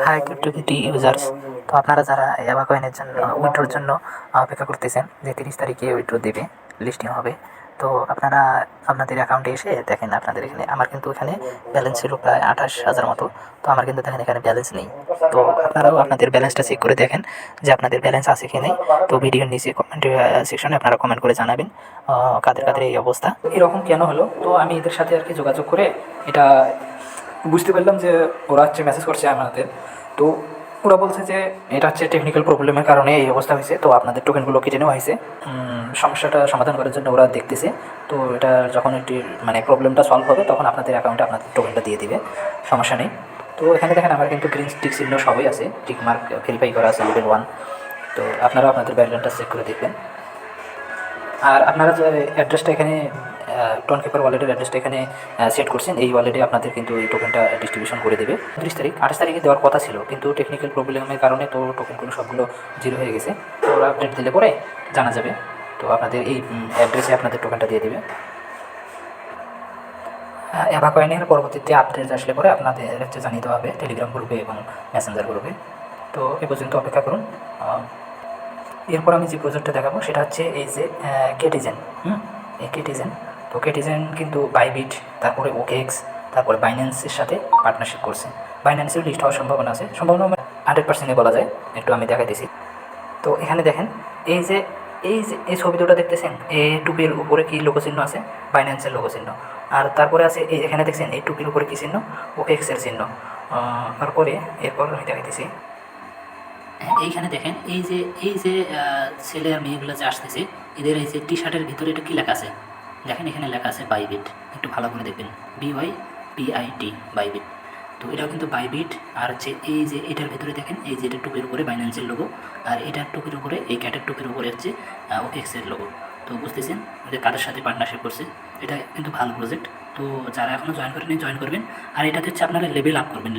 High ক্রিপ্টোকিটি users, তো আপনারা যারা অ্যাভা কয়েনের জন্য উইথড্রোর জন্য অপেক্ষা করতেছেন যে 30 তারিখে উইথড্রো দেবে, লিস্টিং হবে, তো আপনারা আপনাদের অ্যাকাউন্টে এসে দেখেন আপনাদের এখানে, আমার কিন্তু এখানে ব্যালেন্স ছিল প্রায় 28,000 মতো। তো আমার কিন্তু দেখেন এখানে ব্যালেন্স নেই। তো আপনারাও আপনাদের ব্যালেন্সটা চেক করে দেখেন যে আপনাদের ব্যালেন্স আছে কি নেই। তো ভিডিওর নিচে কমেন্ট সেকশনে আপনারা কমেন্ট করে জানাবেন কাদের কাদের এই অবস্থা, এরকম কেন হলো। তো আমি এদের সাথে আর কি যোগাযোগ করে এটা বুঝতে পারলাম যে ওরা হচ্ছে মেসেজ করছে আমাদের। তো ওরা বলছে যে এটা হচ্ছে টেকনিক্যাল প্রবলেমের কারণে এই অবস্থা হয়েছে, তো আপনাদের টোকেনগুলো কেটে নেওয়া হয়েছে। সমস্যাটা সমাধান করার জন্য ওরা দেখতেছে। তো এটা যখন একটি মানে প্রবলেমটা সলভ হবে তখন আপনাদের অ্যাকাউন্টে আপনাদের টোকেনটা দিয়ে দিবে, সমস্যা নেই। তো এখানে দেখেন আমার কিন্তু গ্রিন টিক চিহ্ন সবই আছে, টিক মার্ক ভেরিফাই করা আছে লেভেল 1। তো আপনারা আপনাদের ব্যালেন্সটা চেক করে দেখবেন। আর আপনারা যে অ্যাড্রেসটা এখানে টোনকেপার ওয়ালেটের অ্যাড্রেসটা এখানে সেট করছেন, এই ওয়ালেটে আপনাদের কিন্তু এই টোকেনটা ডিস্ট্রিবিউশন করে দেবে 30 তারিখ। 28 তারিখে দেওয়ার কথা ছিল, কিন্তু টেকনিক্যাল প্রবলেমের কারণে তো টোকেনগুলো সবগুলো জিরো হয়ে গেছে। তো ওরা আপডেট দিলে পরে জানা যাবে। তো আপনাদের এই অ্যাড্রেসে আপনাদের টোকেনটা দিয়ে দেবে। অ্যাভা কয়েনের পরবর্তীতে আপডেট আসলে পরে আপনাদের হচ্ছে জানিয়ে দেওয়া হবে টেলিগ্রাম গ্রুপে এবং মেসেঞ্জার গ্রুপে। তো এ পর্যন্ত অপেক্ষা করুন। এরপর আমি যে প্রজেক্টটা দেখাবো সেটা হচ্ছে এই যে কেটিজেন। এই কেটিজেন, তো কেটিজেন কিন্তু বাইবিট, তারপরে ওকেএক্স, তারপরে বাইন্যান্সের সাথে পার্টনারশিপ করছে। বাইন্যান্সের লিস্ট হওয়ার সম্ভাবনা আছে, সম্ভাবনা 100% বলা যায়। একটু আমি দেখাইতেছি। তো এখানে দেখেন এই যে এই ছবি দুটো দেখতেছেন, এই টুপির উপরে কি লোগো চিহ্ন আছে, বাইন্যান্সের লোগো চিহ্ন। আর তারপরে আছে এই এখানে দেখছেন এই টুপির উপরে কী চিহ্ন, ওকেএক্সের চিহ্ন। তারপরে এরপর আমি দেখাইতেছি। এইখানে দেখেন এই যে ছেলে আর মেয়েগুলো যে আসতেছে, এদের এই যে টি শার্টের ভিতরে এটা কী লেখা আছে দেখেন, এখানে লেখা আছে বাইবিট। একটু ভালো করে দেখবেন, BYBIT, বাইবিট। তো এটাও কিন্তু বাইবিট। আর হচ্ছে এই যে এটার ভিতরে দেখেন এই যে এটা টুপির উপরে বাইন্যান্সের লোগো, আর এটার টুপির উপরে এই ক্যাটের টুপির উপরে হচ্ছে ওকেএক্সের লোগো। তো বুঝতেছেন যে কাদের সাথে পার্টনারশিপ করছে। এটা কিন্তু ভালো প্রজেক্ট। তো যারা এখনও জয়েন করেনি জয়েন করবেন। আর এটাতে হচ্ছে আপনারা লেভেল আপ করবেন,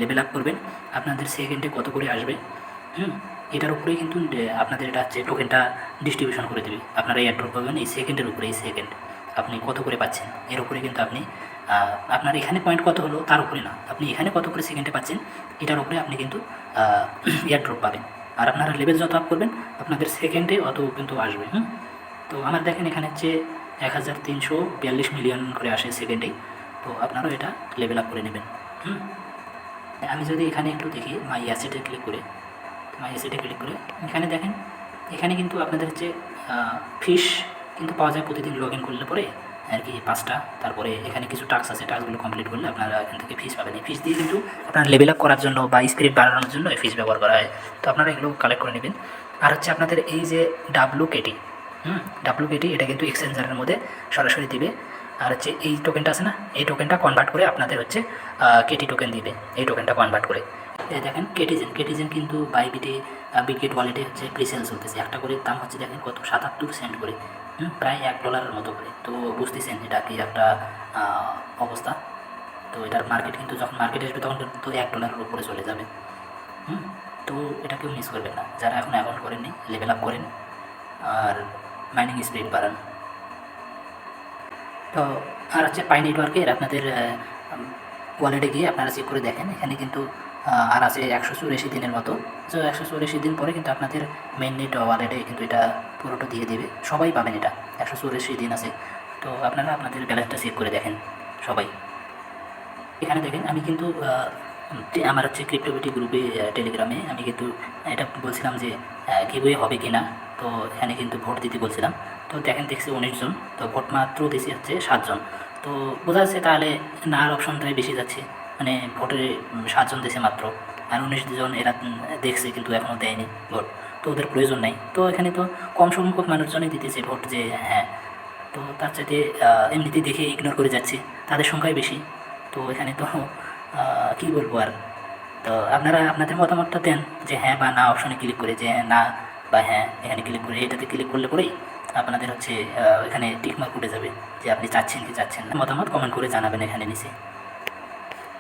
লেভেল আপ করবেন। আপনাদের সেকেন্ডে কত করে আসবে, এটার উপরেই কিন্তু আপনাদের এটা হচ্ছে টোকেনটা ডিস্ট্রিবিউশন করে দেবে। আপনারা এয়ারড্রপ পাবেন এই সেকেন্ডের উপরে, এই সেকেন্ড আপনি কত করে পাচ্ছেন এর উপরে কিন্তু আপনি আপনার এখানে পয়েন্ট কত হলো তার উপরে না, আপনি এখানে কত করে সেকেন্ডে পাচ্ছেন এটার উপরে আপনি কিন্তু এয়ারড্রপ পাবেন। আর আপনারা লেভেল যত আপ করবেন আপনাদের সেকেন্ডে অত কিন্তু আসবে। তো আমার দেখেন এখানে হচ্ছে 1342 মিলিয়ন করে আসে সেকেন্ডেই। তো আপনারাও এটা লেভেল আপ করে নেবেন। আমি যদি এখানে একটু দেখি মাই অ্যাসেটে ক্লিক করে, এখানে দেখেন এখানে কিন্তু আপনাদের হচ্ছে ফিস কিন্তু পাওয়া যায় প্রতিদিন লগ ইন করলে পরে আর কি 5টা। তারপরে এখানে কিছু টাস্ক আছে, টাস্কগুলো কমপ্লিট করলে আপনারা এখান থেকে ফিস পাবেন। এই ফিস দিয়ে কিন্তু আপনার লেভেল আপ করার জন্য বা স্পিরিট বাড়ানোর জন্য এই ফিস ব্যবহার করা হয়। তো আপনারা এগুলো কালেক্ট করে নেবেন। আর হচ্ছে আপনাদের এই যে WKT, WKT এটা কিন্তু এক্সচেঞ্জারের মধ্যে সরাসরি দিবে। আর হচ্ছে এই টোকেনটা আছে না, এই টোকেনটা কনভার্ট করে আপনাদের হচ্ছে কেটি টোকেন দিবে। এই টোকেনটা কনভার্ট করে দেখেন কেটিজেন কিন্তু বাইবিটে বিটগেট ওয়ালেটে হচ্ছে প্রিসেল চলতেছে। একটা করে দাম হচ্ছে দেখেন কত, 77 সেন্ট করে, প্রায় $1 মতো করে। তো বুঝতেছেন এটা কি একটা অবস্থা। তো এটার মার্কেট কিন্তু যখন মার্কেটে আসবে তখন কিন্তু $1 উপরে চলে যাবে। তো এটা কেউ মিস করবেন না, যারা এখন অ্যাকাউন্ট করেননি লেভেল আপ করেন আর মাইনিং স্পিড বাড়ান। তো আর হচ্ছে পাই নেটওয়ার্কের আপনাদের ওয়ালেটে গিয়ে আপনারা চেক করে দেখেন, এখানে কিন্তু আর আছে 184 দিনের মতো। তো 184 দিন পরে কিন্তু আপনাদের মেইন নেট ওয়ালেটে কিন্তু এটা পুরোটা দিয়ে দেবে, সবাই পাবেন এটা। 184 দিন আছে। তো আপনারা আপনাদের ব্যালেন্সটা চেক করে দেখেন সবাই। এখানে দেখেন আমি কিন্তু আমার হচ্ছে ক্রিপ্টোবিটি গ্রুপে টেলিগ্রামে আমি কিন্তু এটা বলছিলাম যে গিভওয়ে হবে কি না। তো এখানে কিন্তু ভোট দিতে বলছিলাম। তো দেখেন দেখছি 19 জন, তো ভোট মাত্র দিয়েছি হচ্ছে 7 জন। তো বোঝা যাচ্ছে তাহলে নার অপশনটাই বেশি যাচ্ছে, মানে ভোটে 7 জন দিয়েছে মাত্র, আর 19 জন এরা দেখছে কিন্তু এখনও দেয়নি ভোট। তো ওদের প্রয়োজন নাই। তো এখানে তো কম সংখ্যক মানুষজনই দিতেছে ভোট যে হ্যাঁ। তো তার চাইতে এমনিতেই দেখে ইগনোর করে যাচ্ছে, তাদের সংখ্যাই বেশি। তো এখানে তো কী বলবো আর। তো আপনারা আপনাদের মতামতটা দেন যে হ্যাঁ বা না অপশনে ক্লিক করে, যে না বা হ্যাঁ এখানে ক্লিক করে, এটাতে ক্লিক করলে পরেই আপনাদের হচ্ছে এখানে টিকমার্ক উঠে যাবে যে আপনি চাচ্ছেন কি চাচ্ছেন না। মতামত কমেন্ট করে জানাবেন এখানে নিচে।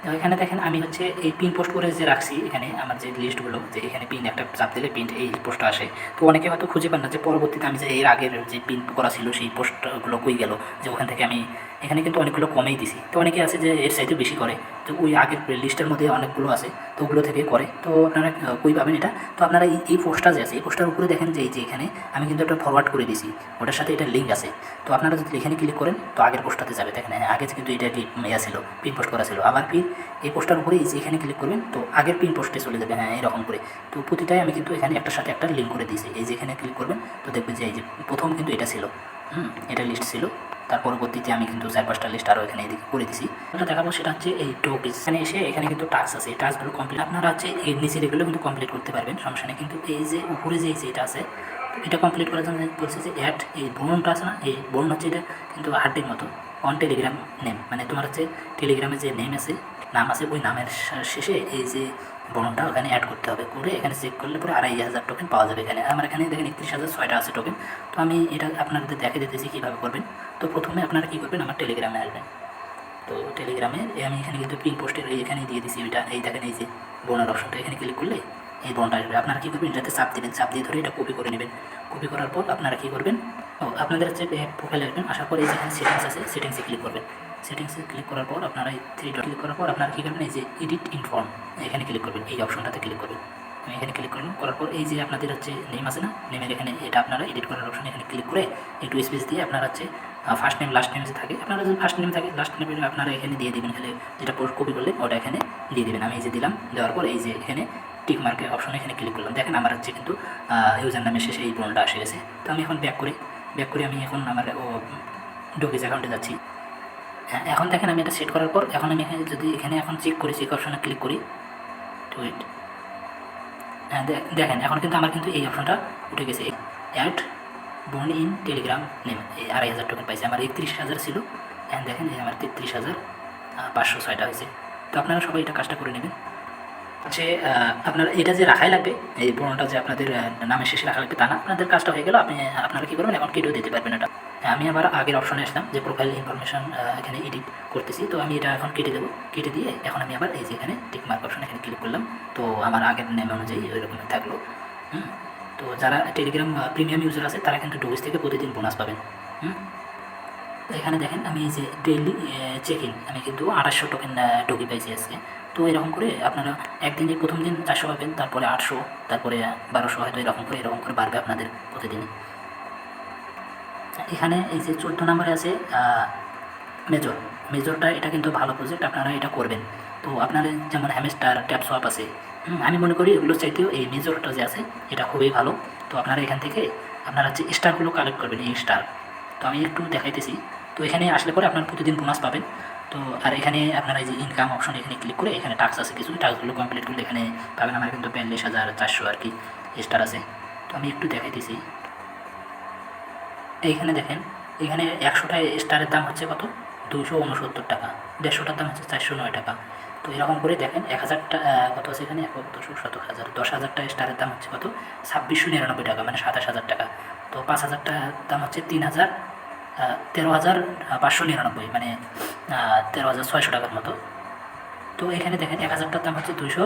তো এখানে দেখেন আমি হচ্ছে এই পিন পোস্ট করে যে রাখছি এখানে আমার যে লিস্টগুলো, যে এখানে পিন একটা চাপ দিলে পিন এই পোস্টটা আসে। তো অনেকে হয়তো খুঁজে পান না যে পরবর্তীতে আমি যে এর আগের যে পিন করা ছিল সেই পোস্টগুলো কই গেল, যে ওখান থেকে আমি এখানে কিন্তু অনেকগুলো কমেই দিছি। তো অনেকে আছে যে এর চাইতে বেশি করে, তো ওই আগের লিস্টের মধ্যে অনেকগুলো আছে, তো ওগুলো থেকে করে। তো আপনারা কই পাবেন এটা? তো আপনারা এই পোস্টটা যে আছে এই পোস্টার উপরে দেখেন যে এই যে এখানে আমি কিন্তু একটা ফরওয়ার্ড করে দিয়েছি, ওটার সাথে এটা লিঙ্ক আছে। তো আপনারা যদি এখানে ক্লিক করেন তো আগের পোস্টটাতে যাবে। দেখেন আগে কিন্তু এটা ইয়া ছিল, পিন পোস্ট করা ছিল, আবার এই পোস্টার উপরে এই যে এখানে ক্লিক করবেন তো আগের পিন পোস্টে চলে যাবে। হ্যাঁ, এরকম করে। তো প্রতিটাই আমি কিন্তু এখানে একটার সাথে একটা লিঙ্ক করে দিয়েছি। এই যে এখানে ক্লিক করবেন তো দেখবেন যে এই যে প্রথম কিন্তু এটা ছিল, এটা লিস্ট ছিল। তার পরবর্তীতে আমি কিন্তু 4-5টা লিস্ট আরও এখানে এদিকে করে দিছি। এটা দেখাবো সেটা হচ্ছে এই টোকেজ। এখানে এসে এখানে কিন্তু টাস্ক আছে, এই টাস্কগুলো কমপ্লিট আপনারা হচ্ছে এই নিচের এগুলো কিন্তু কমপ্লিট করতে পারবেন, সমস্যা নেই। কিন্তু এই যে উপরে যে এটা আছে এটা কমপ্লিট করার জন্য বলছে যে অ্যাড এই বর্ণটা আছে না, এই বর্ণ হচ্ছে এটা কিন্তু হার্ডের মতো অন টেলিগ্রাম নেম, মানে তোমার হচ্ছে টেলিগ্রামে যে নেম আছে, নাম আছে, ওই নামের শেষে এই যে বর্ণটা ওখানে অ্যাড করতে হবে। করে এখানে চেক করলে পরে 2500 টোকেন পাওয়া যাবে। এখানে আমার এখানে দেখেন 31,006টা আছে টোকেন। তো আমি এটা আপনাদের দেখে দিতেছি কীভাবে করবেন। তো প্রথমে আপনারা কী করবেন, আমার টেলিগ্রামে আসবেন। তো টেলিগ্রামে আমি এখানে কিন্তু পিন পোস্টের এখানে দিয়ে দিচ্ছি ওইটা, এই দেখেন এই যে বোনার অপশনটা এখানে ক্লিক করলে এই বোনটা আসবে। আপনারা কী করবেন, এটাতে চাপ দেবেন, চাপ দিয়ে ধরে এটা কপি করে নেবেন। কপি করার পর আপনারা কী করবেন, আপনাদের হচ্ছে প্রোফাইলে আসবেন, আসার পর এই যেখানে সেটিংস আছে সেটিংসে ক্লিক করবেন। সেটিংসে ক্লিক করার পর আপনারা এই 3 ডট ক্লিক করার পর আপনারা কী করবেন, এই যে এডিট ইনফর্ম এখানে ক্লিক করবেন, এই অপশনটাতে ক্লিক করবেন। আমি এখানে ক্লিক করলাম, করার পর এই যে আপনাদের হচ্ছে নেম আছে না, নেমের এখানে এটা আপনারা এডিট করার অপশন এখানে ক্লিক করে একটু স্পেস দিয়ে আপনারা হচ্ছে ফার্স্ট নেম লাস্ট নেম যে থাকে, আপনারা যদি ফার্স্ট নেম থাকে লাস্ট নেম আপনারা এখানে দিয়ে দেবেন। খালি যেটা পোস্ট কপি করলে ওটা এখানে দিয়ে দেবেন। আমি এই যে দিলাম, দেওয়ার পর এই যে এখানে টিক মার্কের অপশনে এখানে ক্লিক করলাম। দেখেন আমার হচ্ছে কিন্তু ইউজার নামের শেষে এই বোনটা এসে গেছে। তো আমি এখন ব্যাক করে আমি এখন আমার ডোকেজ অ্যাকাউন্টে যাচ্ছি। হ্যাঁ, এখন দেখেন আমি এটা সেট করার পর এখন আমি এখানে যদি এখানে এখন চেক করি, চেক অপশনে ক্লিক করি, তো হ্যাঁ দেখেন এখন কিন্তু আমার কিন্তু এই অপশনটা উঠে গেছে, অ্যাড বোন ইন টেলিগ্রাম নেম। এই 2500 টোকেন পাইছে, আমার 31,000 ছিল, এখন দেখেন এই আমার 33,506টা হয়েছে। তো আপনারা সবাই এটা কাজটা করে নেবেন। হচ্ছে আপনার এটা যে রাখাই লাগবে, এই বোনটা যে আপনাদের নামের শেষে রাখা লাগবে তা না, আপনাদের কাজটা হয়ে গেল। আপনারা কী করবেন, এখন কেটেও দিতে পারবেন এটা। আমি আবার আগের অপশনে আসলাম যে প্রোফাইল ইনফরমেশন এখানে এডিট করতেছি, তো আমি এটা এখন কেটে দেবো। কেটে দিয়ে এখন আমি আবার এই যে এখানে টিক মার্ক অপশন এখানে ক্লিক করলাম। তো আমার আগের নেম অনুযায়ী ওই রকমই থাকলো। তো যারা টেলিগ্রাম প্রিমিয়াম ইউজার আছে তারা কিন্তু ডোজ থেকে প্রতিদিন বোনাস পাবেন। এখানে দেখেন আমি এই যে ডেইলি চেকিং আমি কিন্তু 2800 টোকেন ডোগি পাইছি আজকে। তো এরকম করে আপনারা একদিনে প্রথম দিন 400 পাবেন, তারপরে 800, তারপরে 1200, হয়তো এরকম করে বাড়বে আপনাদের প্রতিদিনই। এখানে এই যে 14 নম্বরে আছে মেজরটা, এটা কিন্তু ভালো প্রজেক্ট, আপনারা এটা করবেন। তো আপনাদের যেমন হ্যামস্টার ট্যাপ সোয়াপ আছে, আমি মনে করি এগুলোর চাইতেও এই মেজরটা যে আছে এটা খুবই ভালো। তো আপনারা এখান থেকে আপনারা যে স্টারগুলো কালেক্ট করবেন, এই স্টার, তো আমি একটু দেখাইতেছি। তো এখানে আসলে পরে আপনার প্রতিদিন বোনাস পাবেন। তো আর এখানে আপনারা এই যে ইনকাম অপশন এখানে ক্লিক করে এখানে টাস্ক আছে কিছু, টাস্কগুলো কমপ্লিট করলে এখানে পাবেন। আমার কিন্তু 42,400 আর কি স্টার আছে। তো আমি একটু দেখাইতেছি। এইখানে দেখেন, এখানে 100টা স্টারের দাম হচ্ছে কত, 269 টাকা। 150টার দাম হচ্ছে 409 টাকা। তো এরকম করে দেখেন 1000টা কত আছে এখানে, 10,000টা স্টারের দাম হচ্ছে কত, 2699 টাকা, মানে 27,000 টাকা। তো 5,000টা দাম হচ্ছে 13,599, মানে 13,600 টাকার মতো। তো এখানে দেখেন 1000টার দাম হচ্ছে 200,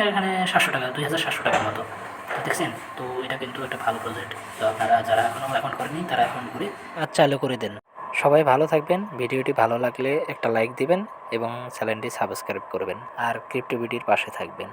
এখানে 700 টাকা, 2,700 টাকার মতো। তো দেখছেন, তো এটা কিন্তু একটা ভালো প্রজেক্ট। তো আপনারা যারা এখনও অ্যাকাউন্ট করেনি তারা অ্যাকাউন্ট করে চালু করে দেন। সবাই ভালো থাকবেন। ভিডিওটি ভালো লাগলে একটা লাইক দিবেন এবং চ্যানেলটি সাবস্ক্রাইব করবেন আর ক্রিপ্টো বিডির পাশে থাকবেন।